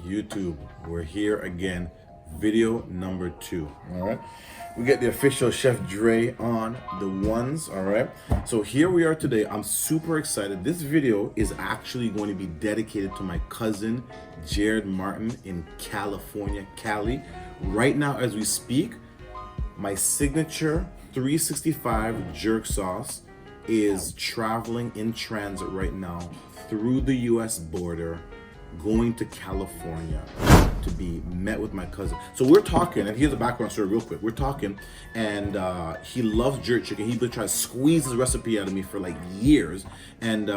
YouTube, we're here again, video number 2. All right, we get the official Chef Dre on the ones. All right, so here we are today. I'm super excited. This video is actually going to be dedicated to my cousin Jared Martin in California, Cali. Right now as we speak, my signature 365 jerk sauce is traveling in transit right now through the US border, going to California to be met with my cousin. So we're talking, and here's a background story real quick. We're talking, and he loves jerk chicken. He's been trying to squeeze his recipe out of me for like years. And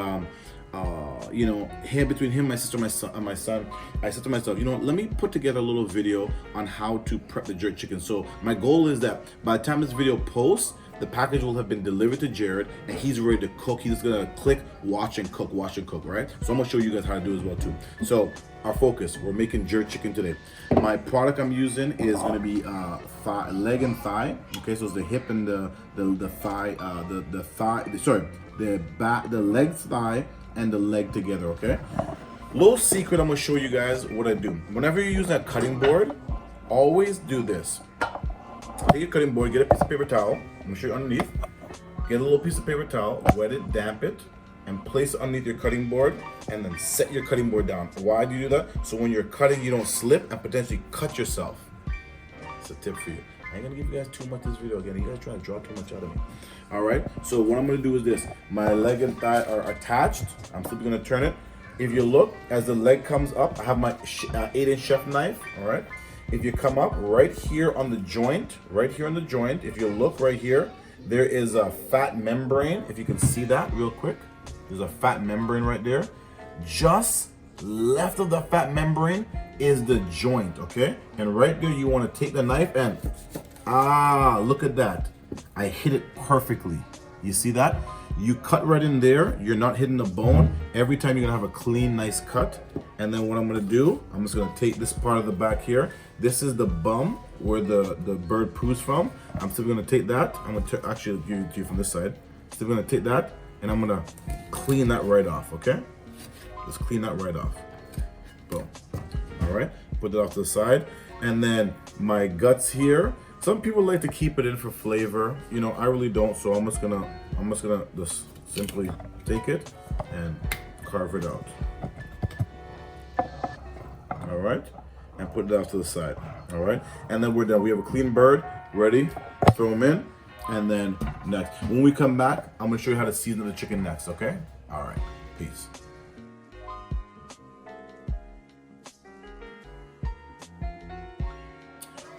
you know, between him, my sister, my son, I said to myself, you know, let me put together a little video on how to prep the jerk chicken. So my goal is that by the time this video posts, the package will have been delivered to Jared and he's ready to cook. He's gonna click, watch and cook, right? So I'm gonna show you guys how to do it as well too. So our focus, we're making jerk chicken today. My product I'm using is gonna be leg and thigh. Okay, so it's the hip and the thigh, the leg, thigh, and the leg together. Okay. Little secret, I'm gonna show you guys what I do. Whenever you use that cutting board, always do this. Take your cutting board, get a piece of paper towel. I'm gonna show you underneath. Get a little piece of paper towel, wet it, damp it, and place it underneath your cutting board, and then set your cutting board down. Why do you do that? So when you're cutting, you don't slip and potentially cut yourself. It's a tip for you. I ain't gonna give you guys too much this video again. You guys trying to draw too much out of me. All right. So what I'm gonna do is this. My leg and thigh are attached. I'm simply gonna turn it. If you look, as the leg comes up, I have my 8-inch chef knife. All right. If you come up right here on the joint, if you look right here, there is a fat membrane. If you can see that real quick, there's a fat membrane right there. Just left of the fat membrane is the joint, okay? And right there, you want to take the knife and, look at that. I hit it perfectly. You see that? You cut right in there. You're not hitting the bone. Every time you're gonna have a clean, nice cut. And then what I'm gonna do, I'm just gonna take this part of the back here. This is the bum where the bird poos from. I'm still gonna take that. I'm gonna actually give it to you from this side. Still gonna take that and I'm gonna clean that right off, okay? Just clean that right off. Boom. All right, put it off to the side. And then my guts here. Some people like to keep it in for flavor. You know, I really don't, so I'm just gonna just simply take it and carve it out. All right, and put it off to the side. All right, and then we're done. We have a clean bird ready. Throw them in, and then next, when we come back, I'm gonna show you how to season the chicken next. Okay? All right. Peace.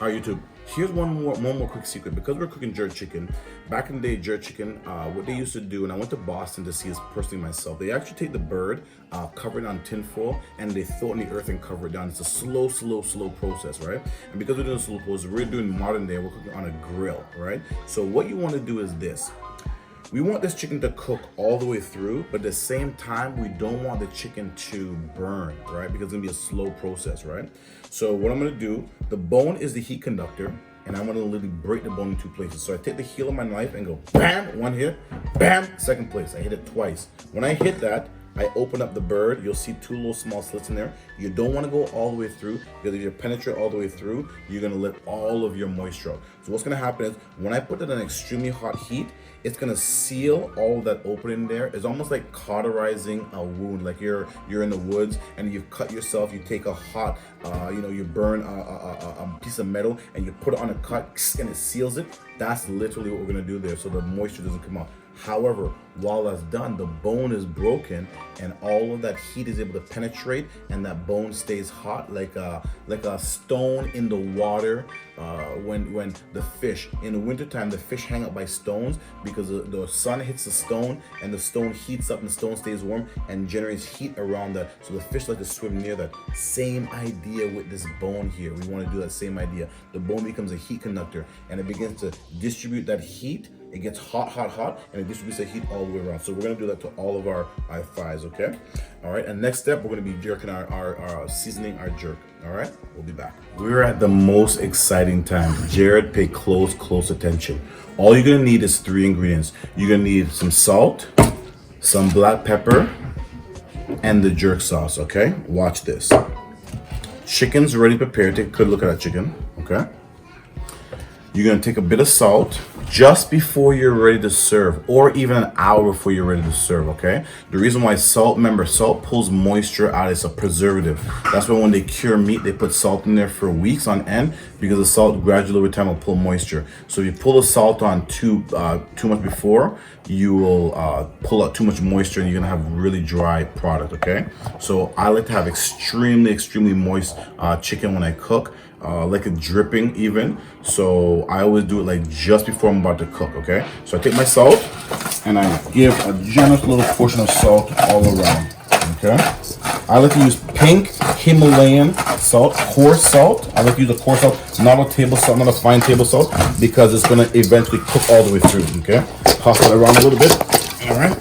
All right, YouTube. Here's one more quick secret. Because we're cooking jerk chicken, back in the day, jerk chicken, what they used to do, and I went to Boston to see this personally myself, they actually take the bird, cover it on tin foil, and they throw it in the earth and cover it down. It's a slow process, right? And because we're doing a slow process, we're doing modern day, we're cooking on a grill, right? So what you want to do is this. We want this chicken to cook all the way through, but at the same time, we don't want the chicken to burn, right? Because it's gonna be a slow process, right? So what I'm gonna do, the bone is the heat conductor, and I'm gonna literally break the bone in 2 places. So I take the heel of my knife and go bam, one hit, bam, second place. I hit it twice. When I hit that, I open up the bird. You'll see 2 little small slits in there. You don't want to go all the way through, because if you penetrate all the way through, you're going to let all of your moisture out. So what's going to happen is when I put it on extremely hot heat, it's going to seal all of that opening there. It's almost like cauterizing a wound, like you're in the woods and you cut yourself. You take a hot, you burn a piece of metal and you put it on a cut and it seals it. That's literally what we're going to do there, so the moisture doesn't come out. However, while that's done, the bone is broken and all of that heat is able to penetrate, and that bone stays hot like a stone in the water. When the fish, in the wintertime, the fish hang out by stones because the sun hits the stone and the stone heats up and the stone stays warm and generates heat around that. So the fish like to swim near that. Same idea with this bone here. We want to do that same idea. The bone becomes a heat conductor and it begins to distribute that heat. It gets hot, and it distributes the heat all the way around. So we're gonna do that to all of our thighs, okay? All right, and next step, we're gonna be jerking our seasoning our jerk, all right? We'll be back. We're at the most exciting time. Jared, pay close attention. All you're gonna need is 3 ingredients. You're gonna need some salt, some black pepper, and the jerk sauce, okay? Watch this. Chicken's already prepared. Take a good look at that chicken, okay? You're gonna take a bit of salt just before you're ready to serve, or even an hour before you're ready to serve, okay? The reason why salt, remember, salt pulls moisture out. It's a preservative. That's why when they cure meat, they put salt in there for weeks on end, because the salt gradually over time will pull moisture. So if you pull the salt on too much before, you will pull out too much moisture and you're gonna have really dry product, okay? So I like to have extremely moist chicken when I cook. Like a dripping even. So I always do it like just before I'm about to cook, okay? So I take my salt and I give a generous little portion of salt all around, okay? I like to use pink Himalayan salt, coarse salt. I like to use a coarse salt, not a table salt, not a fine table salt, because it's gonna eventually cook all the way through, okay? Toss it around a little bit, all right?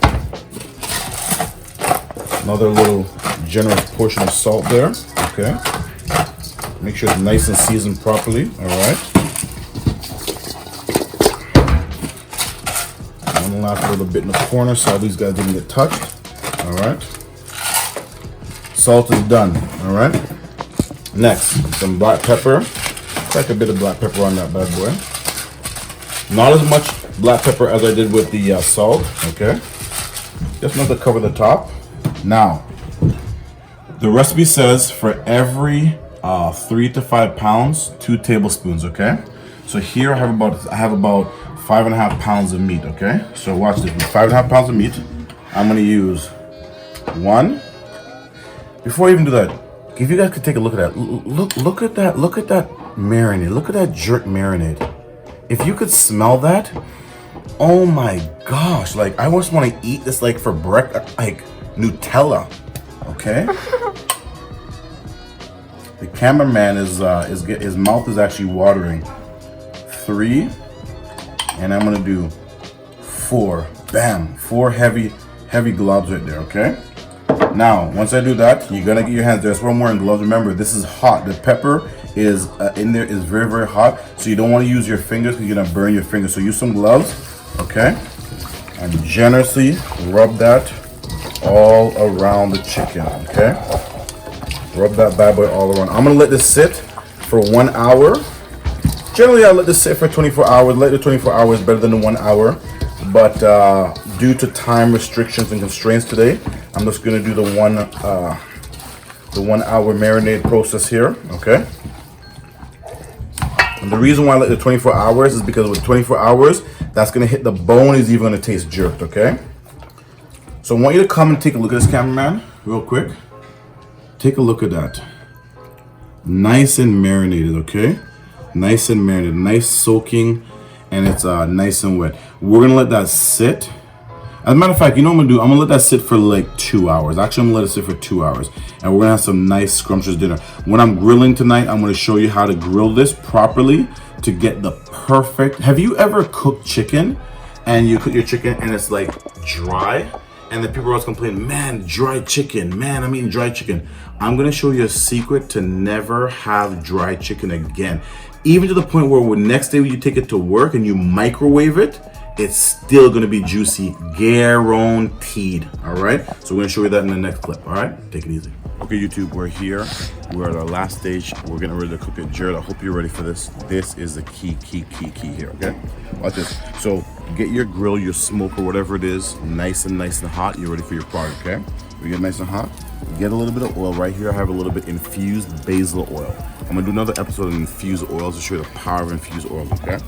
Another little generous portion of salt there, okay? Make sure it's nice and seasoned properly, all right? One last little bit in the corner so all these guys didn't get touched, all right? Salt is done, all right? Next, some black pepper. Crack a bit of black pepper on that bad boy. Not as much black pepper as I did with the salt, okay? Just enough to cover the top. Now, the recipe says for every 3 to 5 pounds, 2 tablespoons, okay? So here I have about 5.5 pounds of meat, okay? So watch this, with 5.5 pounds of meat, I'm gonna use 1. Before I even do that, if you guys could take a look at that, look at that marinade, look at that jerk marinade. If you could smell that, oh my gosh, like I just want to eat this like for breakfast, like Nutella, okay? The cameraman his mouth is actually watering. 3, and I'm gonna do 4. Bam, 4 heavy gloves right there. Okay. Now, once I do that, you're gonna get your hands there. That's why I'm wearing gloves. Remember, this is hot. The pepper is in there is very hot, so you don't want to use your fingers because you're gonna burn your fingers. So use some gloves. Okay. And generously rub that all around the chicken. Okay. Rub that bad boy all around. I'm gonna let this sit for 1 hour. Generally, I let this sit for 24 hours. Let the 24 hours better than the 1 hour. But due to time restrictions and constraints today, I'm just gonna do the 1 hour marinade process here. Okay. And the reason why I let the 24 hours is because with 24 hours, that's gonna hit the bone. Is even gonna taste jerked. Okay. So I want you to come and take a look at this, cameraman, real quick. Take a look at that. Nice and marinated, okay? Nice and marinated, nice soaking, and it's nice and wet. We're gonna let that sit. As a matter of fact, you know what I'm gonna do? I'm gonna let that sit for like 2 hours. Actually, I'm gonna let it sit for 2 hours. And we're gonna have some nice scrumptious dinner. When I'm grilling tonight, I'm gonna show you how to grill this properly to get the perfect. Have you ever cooked chicken and you cook your chicken and it's like dry? And then people always complain, man, dry chicken. Man, I'm eating dry chicken. I'm gonna show you a secret to never have dry chicken again. Even to the point where next day when you take it to work and you microwave it, it's still gonna be juicy, guaranteed, all right? So we're gonna show you that in the next clip, all right? Take it easy. Okay, YouTube, we're here. We're at our last stage. We're getting ready to cook it. Jared, I hope you're ready for this. This is the key here, okay? Watch this. So get your grill, your smoke, or whatever it is, nice and hot. You're ready for your product, okay? We get nice and hot. Get a little bit of oil. Right here, I have a little bit infused basil oil. I'm gonna do another episode of infused oils to show you the power of infused oils, okay?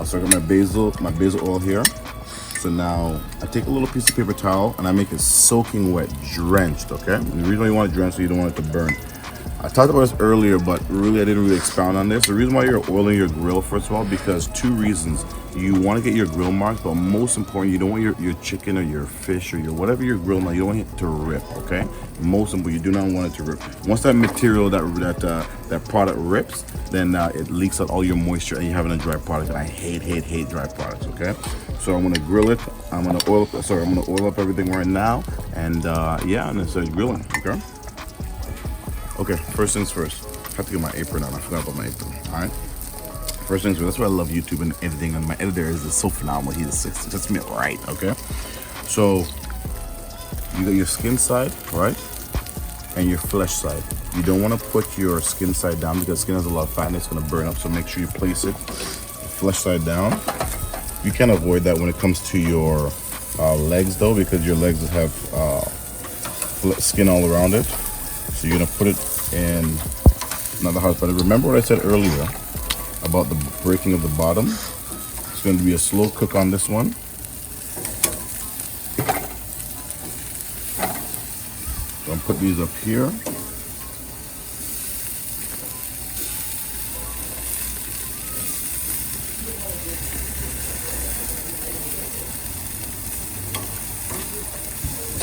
So I got my basil oil here. So now I take a little piece of paper towel and I make it soaking wet, drenched, okay? And the reason why you want it drenched so you don't want it to burn. I talked about this earlier, but really I didn't really expound on this. The reason why you're oiling your grill, first of all, because 2 reasons. You want to get your grill marks, but most important, you don't want your chicken or your fish or your whatever you're grilling on, you don't want it to rip, okay? Most important, you do not want it to rip. Once that material, that product rips, then it leaks out all your moisture and you're having a dry product. And I hate dry products, okay? So I'm gonna grill it. I'm gonna oil up everything right now, and yeah, and then start grilling, okay? Okay, first things first. I have to get my apron on. I forgot about my apron. All right. First things first. That's why I love YouTube and editing. And my editor is so phenomenal. He just sets me right. Okay. So you got your skin side, right? and your flesh side. You don't want to put your skin side down because skin has a lot of fat and it's going to burn up. So make sure you place it flesh side down. You can avoid that when it comes to your legs though, because your legs have skin all around it. So you're going to put it in not the hard part. Remember what I said earlier about the breaking of the bottom? It's going to be a slow cook on this one. So I'll put these up here.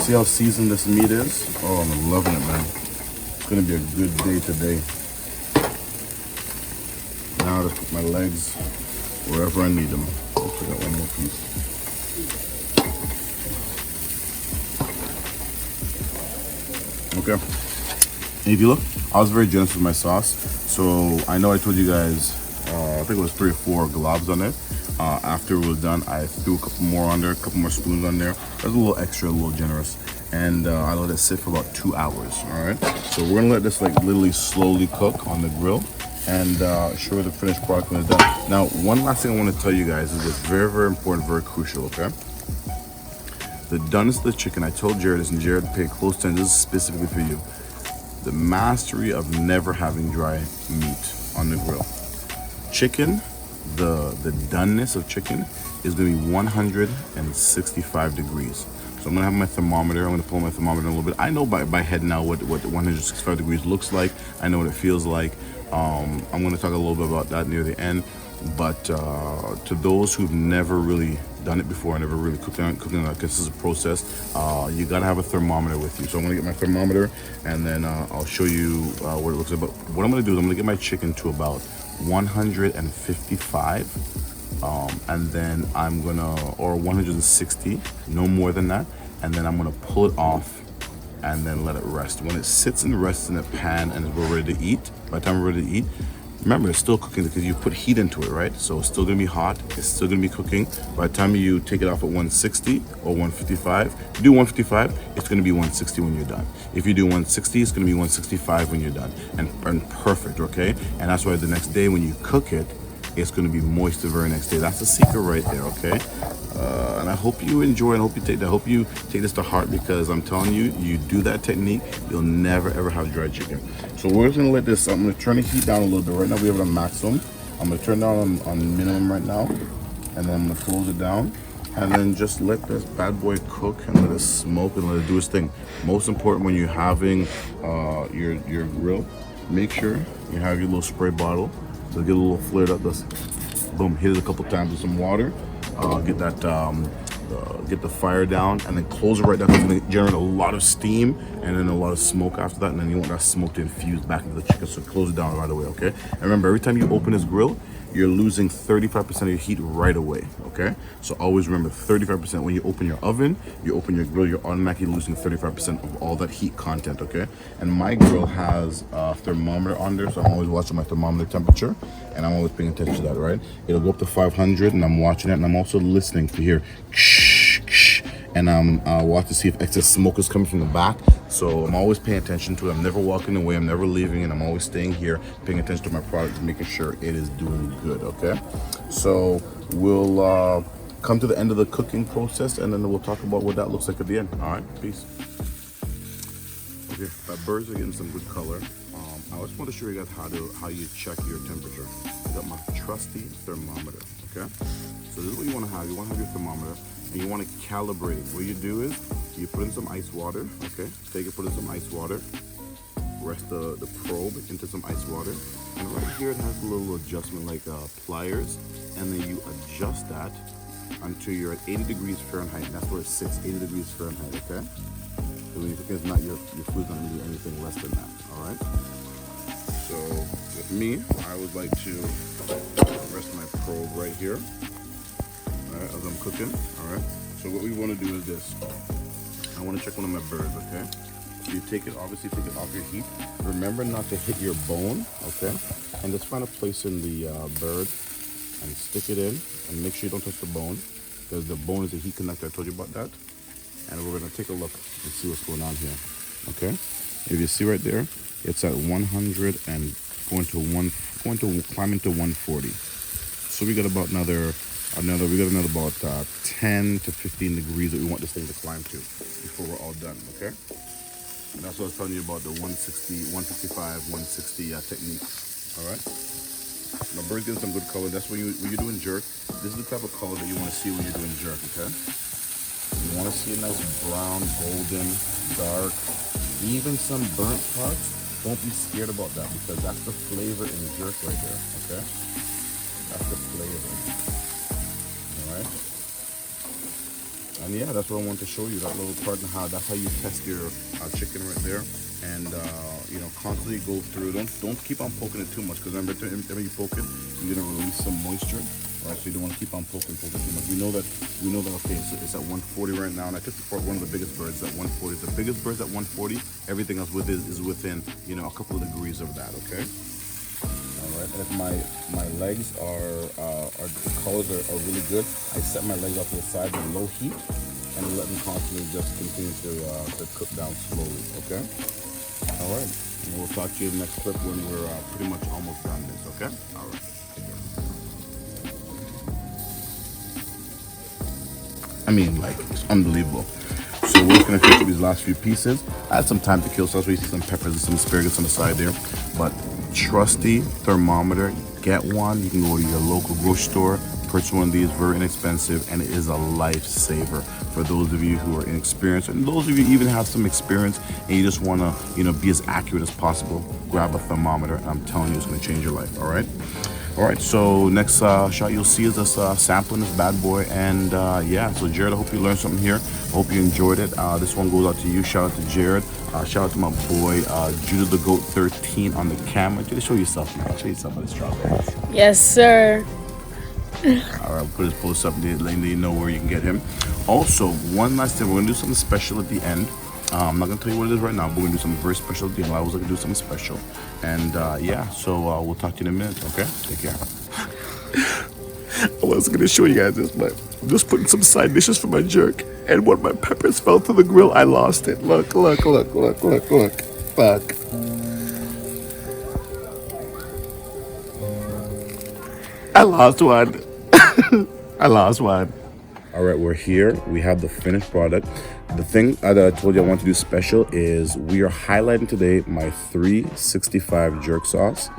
See how seasoned this meat is? Oh, I'm loving it, man. It's gonna be a good day today. Now to put my legs wherever I need them. Oops, I got one more piece. Okay. And if you look, I was very generous with my sauce. So I know I told you guys, I think it was 3 or 4 globs on it. After it was done, I threw a couple more on there, a couple more spoons on there. That was a little extra, a little generous. And I let it sit for about 2 hours, all right? So we're gonna let this like literally slowly cook on the grill and show you the finished product when it's done. Now, one last thing I wanna tell you guys is this very, very important, very crucial, okay? The doneness of the chicken, I told Jared this, and Jared paid close attention, this is specifically for you. The mastery of never having dry meat on the grill. Chicken, the doneness of chicken is gonna be 165 degrees. So I'm gonna have my thermometer. I'm gonna pull my thermometer a little bit. I know by head now what 165 degrees looks like. I know what it feels like. I'm gonna talk a little bit about that near the end. But to those who've never really done it before, never really cooking on a consistent process, you gotta have a thermometer with you. So I'm gonna get my thermometer and then I'll show you what it looks like. But what I'm gonna do is I'm gonna get my chicken to about 155. And then I'm gonna, or 160, no more than that. And then I'm gonna pull it off and then let it rest. When it sits and rests in a pan and we're ready to eat, by the time we're ready to eat, remember it's still cooking because you put heat into it, right? So it's still gonna be hot, it's still gonna be cooking. By the time you take it off at 160 or 155, if you do 155, it's gonna be 160 when you're done. If you do 160, it's gonna be 165 when you're done. And perfect, okay? And that's why the next day when you cook it, it's going to be moist the very next day. That's the secret right there, okay? And I hope you enjoy and I hope you take this to heart, because I'm telling you, you do that technique, you'll never ever have dry chicken. So we're just going to let this, I'm going to turn the heat down a little bit. Right now we have it on maximum. I'm going to turn down on minimum right now, and then I'm going to close it down. And then just let this bad boy cook and let it smoke and let it do its thing. Most important when you're having your grill, make sure you have your little spray bottle. So get a little flared up, just boom, hit it a couple times with some water, get that, get the fire down, and then close it right down. It's gonna generate a lot of steam and then a lot of smoke after that, and then you want that smoke to infuse back into the chicken, so close it down right away, okay? And remember, every time you open this grill, you're losing 35% of your heat right away, okay? So always remember 35%. When you open your oven, you open your grill, you're automatically losing 35% of all that heat content, okay? And my grill has a thermometer on there, so I'm always watching my thermometer temperature, and I'm always paying attention to that, right? It'll go up to 500, and I'm watching it, and I'm also listening to hear and I'm watching to see if excess smoke is coming from the back. So I'm always paying attention to it. I'm never walking away. I'm never leaving, and I'm always staying here, paying attention to my product, making sure it is doing good. Okay. So we'll come to the end of the cooking process, and then we'll talk about what that looks like at the end. All right. Peace. Okay. My birds are getting some good color. I just want to show you guys how you check your temperature. I got my trusty thermometer. Okay. So this is what you want to have. You want to have your thermometer, and you want to calibrate it. What you do is you put in some ice water. Okay. Take it, put in some ice water. Rest the probe into some ice water, and right here it has a little adjustment like pliers, and then you adjust that until you're at 80 degrees Fahrenheit. And that's where it sits, 80 degrees Fahrenheit. Okay. So when you think it's not your food's not gonna do anything less than that. All right. So with me, I would like to rest my probe right here, all right, as I'm cooking. All right. So what we want to do is this. I want to check one of my birds. Okay. So you take it, obviously take it off your heat. Remember not to hit your bone. Okay. And just find a place in the bird and stick it in, and make sure you don't touch the bone, because the bone is a heat conductor. I told you about that. And we're gonna take a look and see what's going on here. Okay. If you see right there, it's at 100 and going to climb into 140. So we got about we got another about 10 to 15 degrees that we want this thing to climb to before we're all done. Okay. And that's what I was telling you about the 160, 155, 160 technique. All right. Now bird's getting some good color. That's when you're doing jerk. This is the type of color that you want to see when you're doing jerk. Okay. You want to see a nice brown, golden, dark, even some burnt parts. Don't be scared about that because that's the flavor in jerk right there. Okay. That's the flavor. All right. And yeah, that's what I wanted to show you, that little part and how that's how you test your chicken right there. And constantly go through. Don't keep on poking it too much because remember, every you poke it, you're gonna release some moisture. Right, so you don't want to keep on poking too much. We know that. Okay, so it's at 140 right now, and I took one of the biggest birds at 140. The biggest birds at 140. Everything else with it is within a couple of degrees of that. Okay. All right. And if my legs are the colors are really good, I set my legs off to the side with low heat and let them constantly just continue to cook down slowly. Okay. All right. And we'll talk to you in the next clip when we're pretty much almost done this. Okay. All right. Take care. I mean, like, it's unbelievable. So we're just gonna finish up these last few pieces. I had some time to kill, so that's why you see some peppers and some asparagus on the side there. But trusty thermometer, get one. You can go to your local grocery store, purchase one of these, very inexpensive, and it is a lifesaver for those of you who are inexperienced, and those of you who even have some experience and you just wanna, be as accurate as possible. Grab a thermometer, and I'm telling you, it's gonna change your life. All right. All right, so next shot you'll see is us sampling this bad boy, and yeah. So Jared, I hope you learned something here. I hope you enjoyed it. This one goes out to you. Shout out to Jared. Shout out to my boy Judah the Goat 13 on the camera. Just show yourself, man. Show yourself on the strawberries. Yes, sir. All right, we'll put his post up there, letting you know where you can get him. Also, one last thing, we're gonna do something special at the end. I'm not gonna tell you what it is right now, but we're gonna do something very special at the end. I was gonna do something special, and yeah. So we'll talk to you in a minute. Okay, take care. I was gonna show you guys this, but I'm just putting some side dishes for my jerk, and when my peppers fell to the grill, I lost it. Look. Fuck. I lost one. I lost one. All right, we're here. We have the finished product. The thing that I told you I want to do special is we are highlighting today my 365 jerk sauce.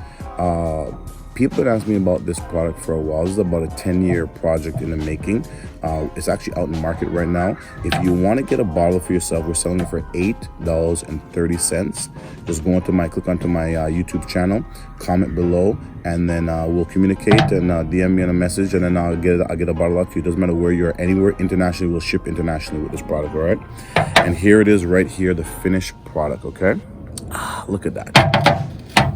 People have asked me about this product for a while. This is about a 10-year project in the making. It's actually out in the market right now. If you want to get a bottle for yourself, we're selling it for $8.30. Just click onto my YouTube channel, comment below, and then we'll communicate and DM me on a message, and then I'll get a bottle out to you. It doesn't matter where you're, anywhere internationally, we'll ship internationally with this product. All right. And here it is, right here, the finished product. Okay. Look at that.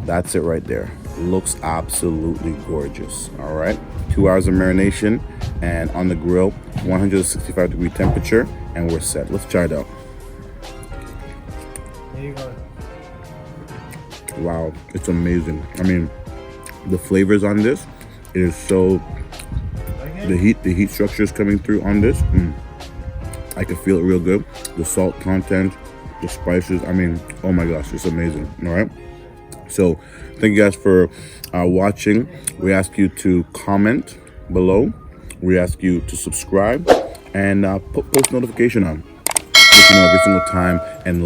That's it right there. Looks absolutely gorgeous. All right. 2 hours of marination and on the grill, 165 degree temperature, and we're set. Let's try it out. There you go. Wow, it's amazing. I mean, the flavors on this, it is so, the heat structure is coming through on this. I can feel it real good. The salt content, the spices, I mean, oh my gosh, it's amazing. All right. So thank you guys for watching. We ask you to comment below. We ask you to subscribe and put post notification on. Every single time, and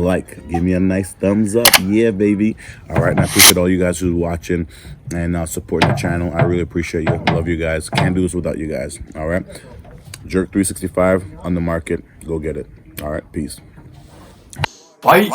give me a nice thumbs up. Yeah, baby. All right, and I appreciate all you guys who's watching and supporting the channel. I really appreciate you. Love you guys. Can't do this without you guys. All right, Jerk 365 on the market. Go get it. All right, peace. Bye.